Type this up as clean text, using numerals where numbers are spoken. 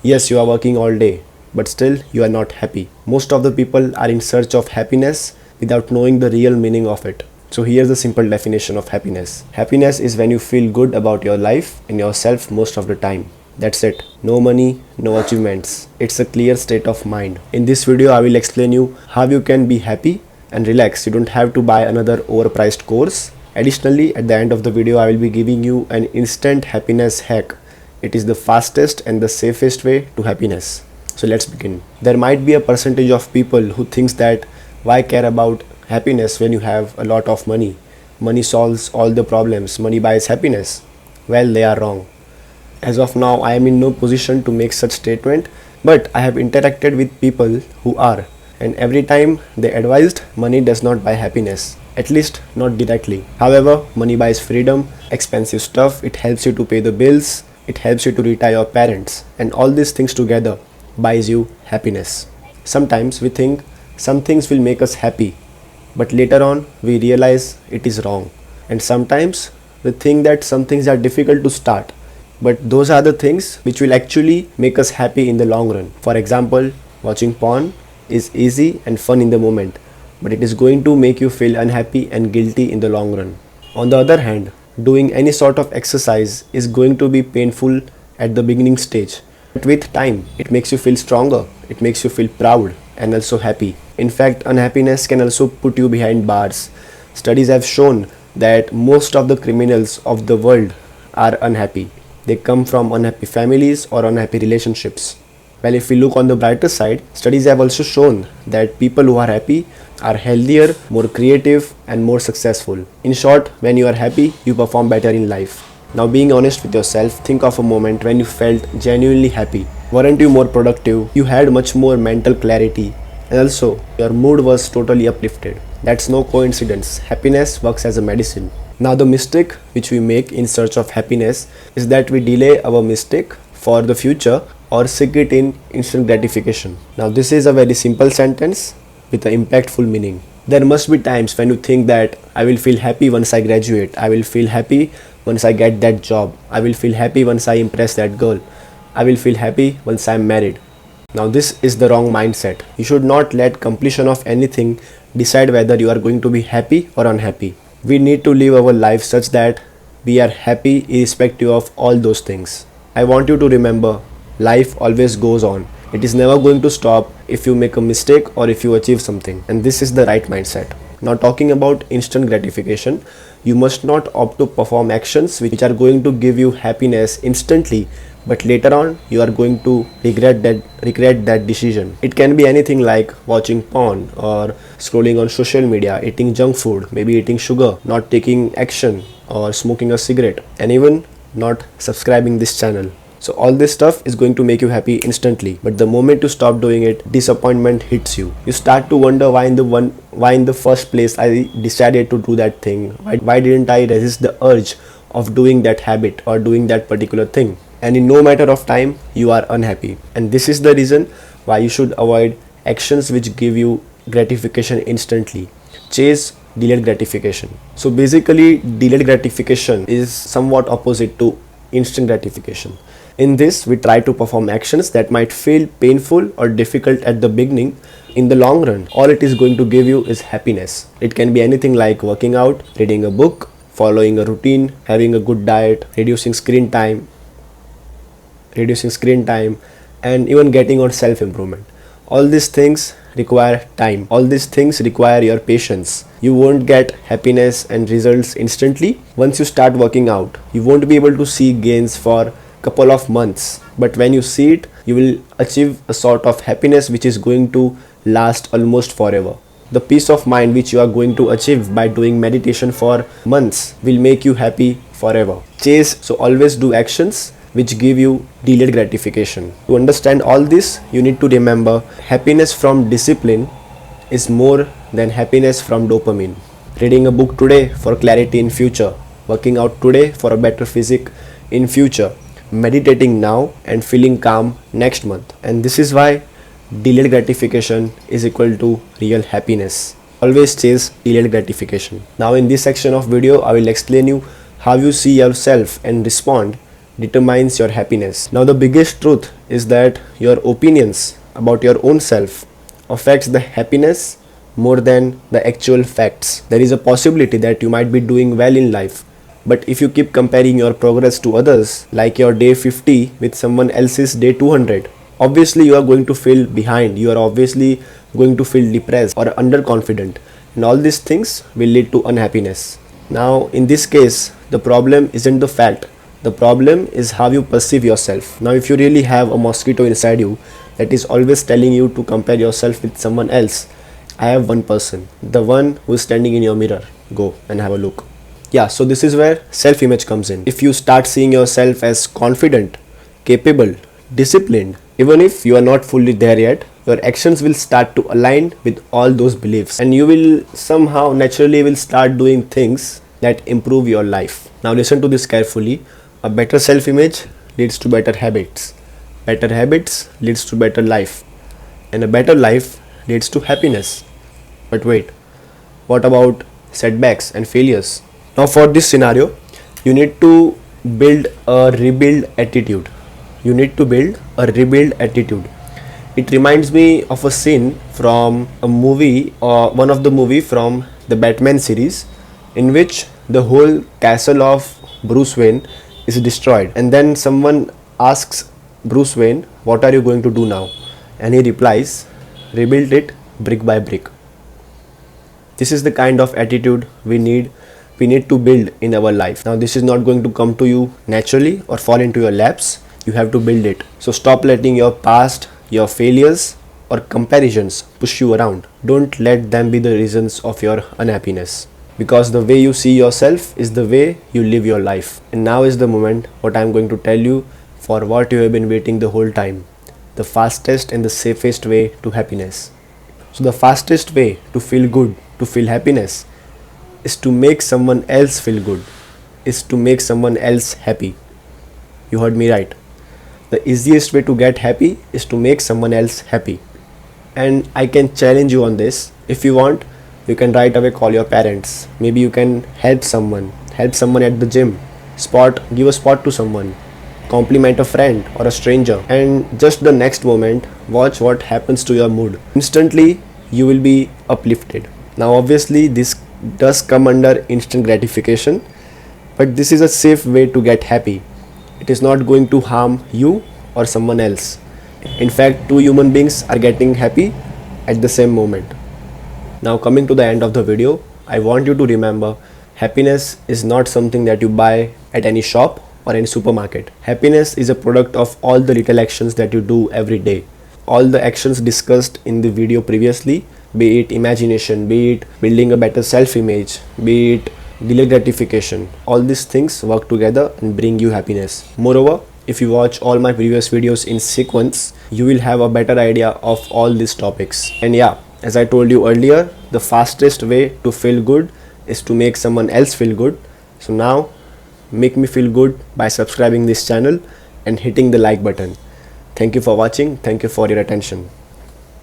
Yes, you are working all day, but still you are not happy. Most of the people are in search of happiness without knowing the real meaning of it. So here's the simple definition of happiness. Happiness is when you feel good about your life and yourself most of the time. That's it. No money, no achievements. It's a clear state of mind. In this video, I will explain you how you can be happy and relax. You don't have to buy another overpriced course. Additionally, at the end of the video, I will be giving you an instant happiness hack. It is the fastest and the safest way to happiness. So let's begin. There might be a percentage of people who thinks that why care about happiness when you have a lot of money? Money solves all the problems. Money buys happiness. Well, they are wrong. As of now, I am in no position to make such statement, but I have interacted with people who are, and every time they advised money does not buy happiness, at least not directly. However, money buys freedom, expensive stuff, it helps you to pay the bills, it helps you to retire your parents, and all these things together buys you happiness. Sometimes we think some things will make us happy, but later on we realize it is wrong. And sometimes we think that some things are difficult to start, but those are the things which will actually make us happy in the long run. For example, watching porn is easy and fun in the moment, but it is going to make you feel unhappy and guilty in the long run. On the other hand, doing any sort of exercise is going to be painful at the beginning stage, but with time it makes you feel stronger, it makes you feel proud and also happy. In fact, unhappiness can also put you behind bars. Studies have shown that most of the criminals of the world are unhappy. They come from unhappy families or unhappy relationships. Well, if we look on the brighter side, studies have also shown that people who are happy are healthier, more creative and more successful. In short, when you are happy, you perform better in life. Now, being honest with yourself, think of a moment when you felt genuinely happy. Weren't you more productive? You had much more mental clarity, and also your mood was totally uplifted. That's no coincidence. Happiness works as a medicine. Now, the mistake which we make in search of happiness is that we delay our mistake for the future or seek it in instant gratification. Now, this is a very simple sentence with an impactful meaning. There must be times when you think that I will feel happy once I graduate, I will feel happy once I get that job, I will feel happy once I impress that girl, I will feel happy once I am married. Now, this is the wrong mindset. You should not let completion of anything decide whether you are going to be happy or unhappy. We need to live our life such that we are happy irrespective of all those things. I want you to remember, life always goes on. It is never going to stop if you make a mistake or if you achieve something. And this is the right mindset. Now, talking about instant gratification, you must not opt to perform actions which are going to give you happiness instantly, but later on you are going to regret that decision. It can be anything like watching porn or scrolling on social media, eating junk food, maybe eating sugar, not taking action, or smoking a cigarette, and even not subscribing this channel. So all this stuff is going to make you happy instantly, but the moment you stop doing it, disappointment hits you. You start to wonder why in the first place I decided to do that thing. Why didn't I resist the urge of doing that habit or doing that particular thing? And in no matter of time, you are unhappy. And this is the reason why you should avoid actions which give you gratification instantly. Chase delayed gratification. So basically, delayed gratification is somewhat opposite to instant gratification. In this, we try to perform actions that might feel painful or difficult at the beginning. In the long run, all it is going to give you is happiness. It can be anything like working out, reading a book, following a routine, having a good diet, reducing screen time, and even getting on self-improvement. All these things require time. All these things require your patience. You won't get happiness and results instantly. Once you start working out, you won't be able to see gains for couple of months, but when you see it, you will achieve a sort of happiness which is going to last almost forever. The peace of mind which you are going to achieve by doing meditation for months will make you happy forever. So always do actions which give you delayed gratification. To understand all this, you need to remember happiness from discipline is more than happiness from dopamine. Reading a book today for clarity in future, working out today for a better physique in future, meditating now and feeling calm next month. And this is why delayed gratification is equal to real happiness. Always chase delayed gratification. Now in this section of video, I will explain you how you see yourself and respond determines your happiness. Now the biggest truth is that your opinions about your own self affects the happiness more than the actual facts. There is a possibility that you might be doing well in life, but if you keep comparing your progress to others, like your day 50 with someone else's day 200, obviously you are going to feel behind. You are obviously going to feel depressed or underconfident, and all these things will lead to unhappiness. Now in this case, the problem isn't the fact. The problem is how you perceive yourself. Now if you really have a mosquito inside you that is always telling you to compare yourself with someone else, I have one person, the one who is standing in your mirror. Go and have a look. Yeah, so this is where self-image comes in. If you start seeing yourself as confident, capable, disciplined, even if you are not fully there yet, your actions will start to align with all those beliefs, and you will somehow naturally will start doing things that improve your life. Now listen to this carefully. A better self-image leads to better habits. Better habits leads to better life. And a better life leads to happiness. But wait, what about setbacks and failures? Now for this scenario, you need to build a rebuild attitude. You need to build a rebuild attitude. It reminds me of a scene from a movie, or one of the movie from the Batman series, in which the whole castle of Bruce Wayne is destroyed, and then someone asks Bruce Wayne, what are you going to do now? And he replies, rebuild it brick by brick. This is the kind of attitude we need to build in our life. Now this is not going to come to you naturally or fall into your laps. You have to build it. So stop letting your past, your failures or comparisons push you around. Don't let them be the reasons of your unhappiness, because the way you see yourself is the way you live your life. And now is the moment what I am going to tell you, for what you have been waiting the whole time. The fastest and the safest way to happiness. So the fastest way to feel good, to feel happiness, is to make someone else feel good, is to make someone else happy. You heard me right. The easiest way to get happy is to make someone else happy. And I can challenge you on this. If you want, you can right away call your parents. Maybe you can help someone at the gym, give a spot to someone, compliment a friend or a stranger, and just the next moment watch what happens to your mood. Instantly you will be uplifted. Now obviously this does come under instant gratification, but this is a safe way to get happy. It is not going to harm you or someone else. In fact, two human beings are getting happy at the same moment. Now coming to the end of the video, I want you to remember, happiness is not something that you buy at any shop or any supermarket. Happiness is a product of all the little actions that you do every day. All the actions discussed in the video previously, be it imagination, be it building a better self-image, be it delayed gratification, all these things work together and bring you happiness. Moreover, if you watch all my previous videos in sequence, you will have a better idea of all these topics. And yeah, as I told you earlier, the fastest way to feel good is to make someone else feel good. So now make me feel good by subscribing this channel and hitting the like button. Thank you for watching. Thank you for your attention.